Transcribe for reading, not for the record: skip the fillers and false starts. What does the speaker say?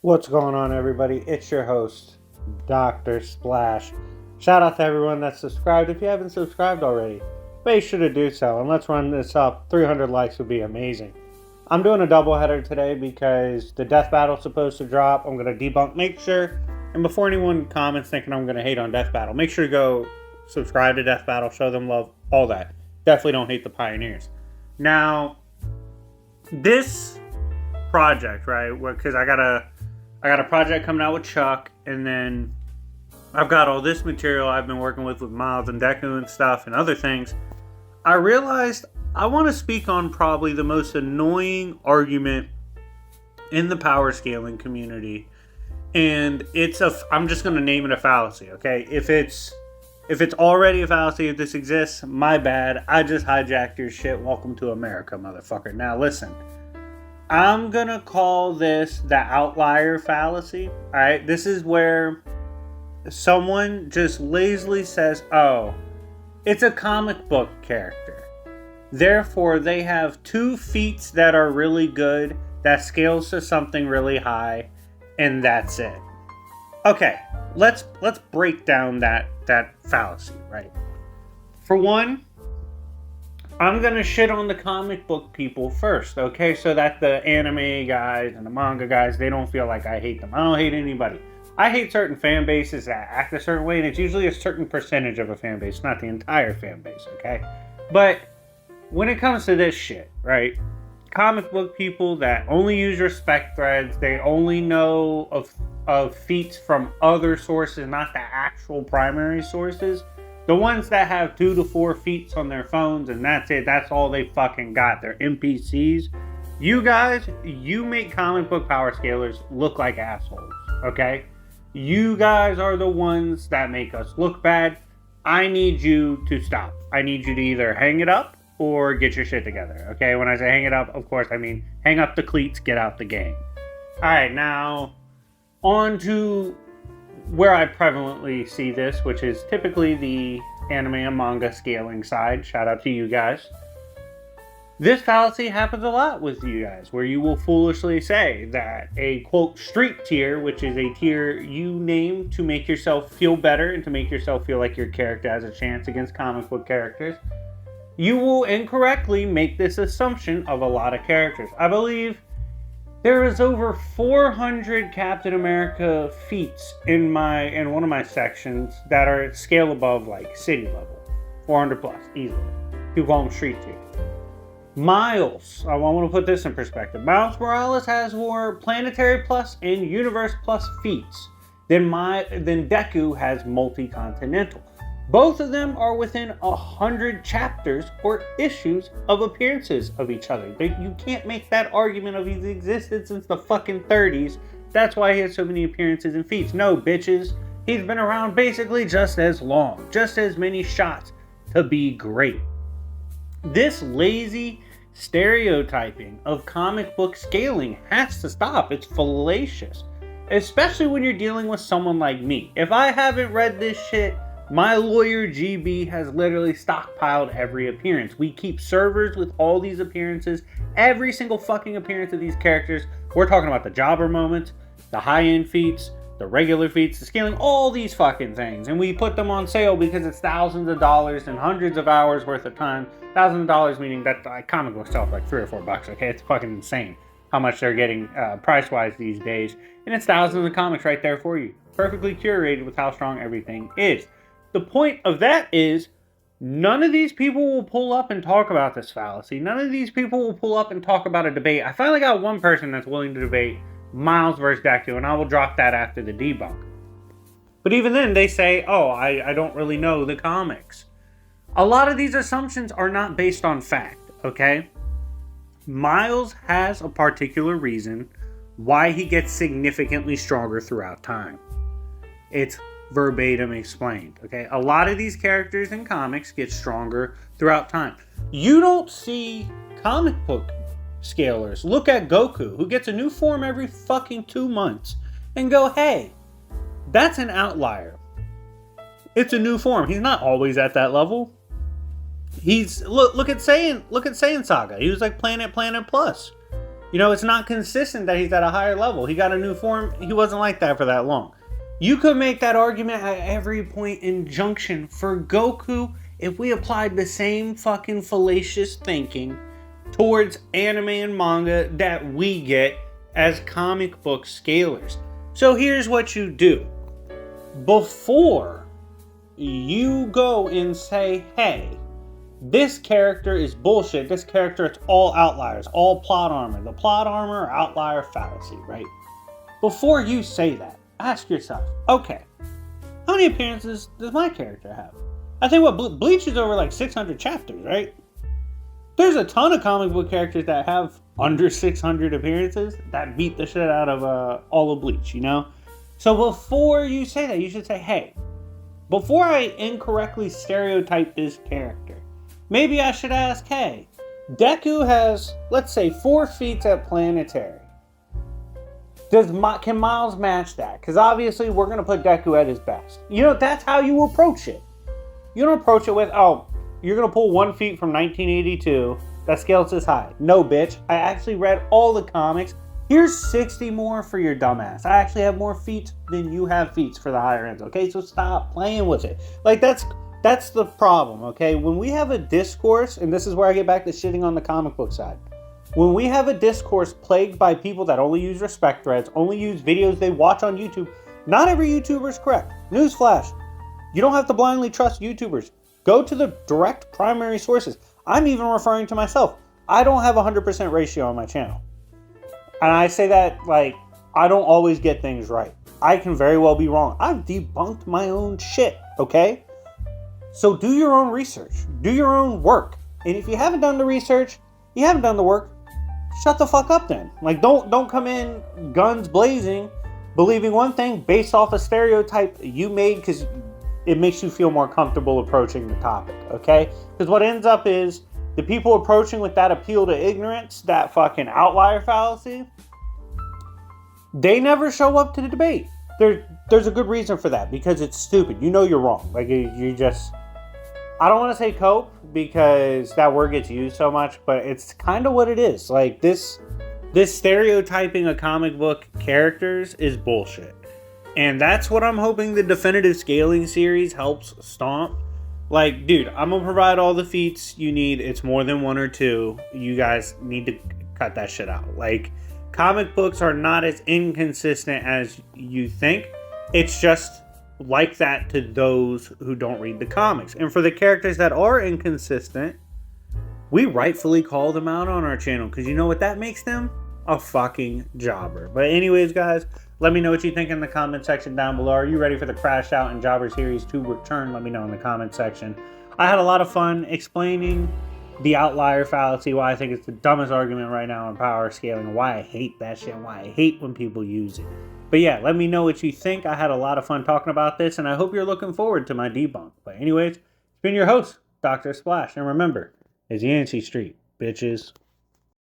What's going on, everybody? It's your host, Dr. Splash. Shout out to everyone that's subscribed. If you haven't subscribed already, make sure to do so. And let's run this up. 300 likes would be amazing. I'm doing a doubleheader today because the death battle's supposed to drop. I'm going to debunk. Make sure, and before anyone comments thinking I'm going to hate on Death Battle, make sure to go subscribe to Death Battle, show them love, all that. Definitely don't hate the pioneers. Now, this project, right, because I got a project coming out with Chuck, and then I've got all this material I've been working with Miles and Deku and stuff and other things. I realized I want to speak on probably the most annoying argument in the power scaling community, and I'm just going to name it a fallacy, okay? If it's already a fallacy, if this exists, my bad. I just hijacked your shit. Welcome to America, motherfucker. Now listen. I'm going to call this the outlier fallacy. Alright, this is where someone just lazily says, oh, it's a comic book character. Therefore, they have two feats that are really good, that scales to something really high, and that's it. Okay, let's break down that fallacy, right? For one, I'm going to shit on the comic book people first, okay? So that the anime guys and the manga guys, they don't feel like I hate them. I don't hate anybody. I hate certain fan bases that act a certain way, and it's usually a certain percentage of a fan base, not the entire fan base, okay? But when it comes to this shit, right? Comic book people that only use respect threads, they only know of feats from other sources, not the actual primary sources. The ones that have 2 to 4 feats on their phones and that's it. That's all they fucking got. They're NPCs. You guys, you make comic book power scalers look like assholes, okay? You guys are the ones that make us look bad. I need you to stop. I need you to either hang it up or get your shit together, okay? When I say hang it up, of course, I mean hang up the cleats, get out the game. Alright, now on to where I prevalently see this, which is typically the anime and manga scaling side. Shout out to you guys. This fallacy happens a lot with you guys, where you will foolishly say that a, quote, street tier, which is a tier you name to make yourself feel better and to make yourself feel like your character has a chance against comic book characters, you will incorrectly make this assumption of a lot of characters. I believe there is over 400 Captain America feats in one of my sections that are scale above like city level. 400 plus, easily. People call them street tier. Miles, I want to put this in perspective. Miles Morales has more planetary plus and universe plus feats than Deku has multi-continental. Both of them are within 100 chapters or issues of appearances of each other. You can't make that argument of he's existed since the fucking 30s. That's why he has so many appearances and feats. No, bitches. He's been around basically just as long. Just as many shots to be great. This lazy stereotyping of comic book scaling has to stop. It's fallacious. Especially when you're dealing with someone like me. If I haven't read this shit, my lawyer GB has literally stockpiled every appearance. We keep servers with all these appearances, every single fucking appearance of these characters. We're talking about the jobber moments, the high-end feats, the regular feats, the scaling, all these fucking things. And we put them on sale because it's thousands of dollars and hundreds of hours worth of time. Thousands of dollars meaning that the comic book sells like $3 or $4, okay? It's fucking insane how much they're getting price-wise these days. And it's thousands of comics right there for you. Perfectly curated with how strong everything is. The point of that is, none of these people will pull up and talk about this fallacy. None of these people will pull up and talk about a debate. I finally got one person that's willing to debate Miles versus Deku, and I will drop that after the debunk. But even then, they say, oh, I don't really know the comics. A lot of these assumptions are not based on fact, okay? Miles has a particular reason why he gets significantly stronger throughout time. It's verbatim explained, okay? A lot of these characters in comics get stronger throughout time. You don't see comic book scalers look at Goku, who gets a new form every fucking 2 months, and go, hey, that's an outlier. It's a new form. He's not always at that level. He's look at Saiyan Saga. He was like Planet Plus. You know, it's not consistent that he's at a higher level. He got a new form. He wasn't like that for that long. You could make that argument at every point in Junction. For Goku, if we applied the same fucking fallacious thinking towards anime and manga that we get as comic book scalers. So here's what you do. Before you go and say, hey, this character is bullshit, this character, it's all outliers, all plot armor. The plot armor or outlier fallacy, right? Before you say that, ask yourself, okay, how many appearances does my character have? I think Bleach is over like 600 chapters, right? There's a ton of comic book characters that have under 600 appearances that beat the shit out of all of Bleach, you know? So before you say that, you should say, hey, before I incorrectly stereotype this character, maybe I should ask, hey, Deku has, let's say, 4 feats at Planetary. Can Miles match that? Because obviously we're going to put Deku at his best. You know, that's how you approach it. You don't approach it with, oh, you're going to pull 1 feat from 1982. That scales this high. No, bitch. I actually read all the comics. Here's 60 more for your dumbass. I actually have more feats than you have feats for the higher ends. Okay, so stop playing with it. Like, that's the problem, okay? When we have a discourse, and this is where I get back to shitting on the comic book side. When we have a discourse plagued by people that only use respect threads, only use videos they watch on YouTube, not every YouTuber is correct. Newsflash. You don't have to blindly trust YouTubers. Go to the direct primary sources. I'm even referring to myself. I don't have a 100% ratio on my channel. And I say that, like, I don't always get things right. I can very well be wrong. I've debunked my own shit, okay? So do your own research. Do your own work. And if you haven't done the research, you haven't done the work, shut the fuck up then. Like, don't come in guns blazing, believing one thing based off a stereotype you made because it makes you feel more comfortable approaching the topic, okay? Because what ends up is the people approaching with that appeal to ignorance, that fucking outlier fallacy, they never show up to the debate. There's a good reason for that, because it's stupid. You know you're wrong. Like, you just... I don't want to say cope, because that word gets used so much, but it's kind of what it is. Like, this stereotyping of comic book characters is bullshit. And that's what I'm hoping the definitive scaling series helps stomp. Like, dude, I'm going to provide all the feats you need. It's more than 1 or 2. You guys need to cut that shit out. Like, comic books are not as inconsistent as you think. It's just like that to those who don't read the comics. And for the characters that are inconsistent, we rightfully call them out on our channel. Because you know what that makes them? A fucking jobber. But anyways, guys, let me know what you think in the comment section down below. Are you ready for the Crash Out and Jobber series to return? Let me know in the comment section. I had a lot of fun explaining the outlier fallacy, why I think it's the dumbest argument right now in power scaling, why I hate that shit, why I hate when people use it. But yeah, let me know what you think. I had a lot of fun talking about this, and I hope you're looking forward to my debunk. But anyways, it's been your host, Dr. Splash. And remember, it's Yancey Street, bitches.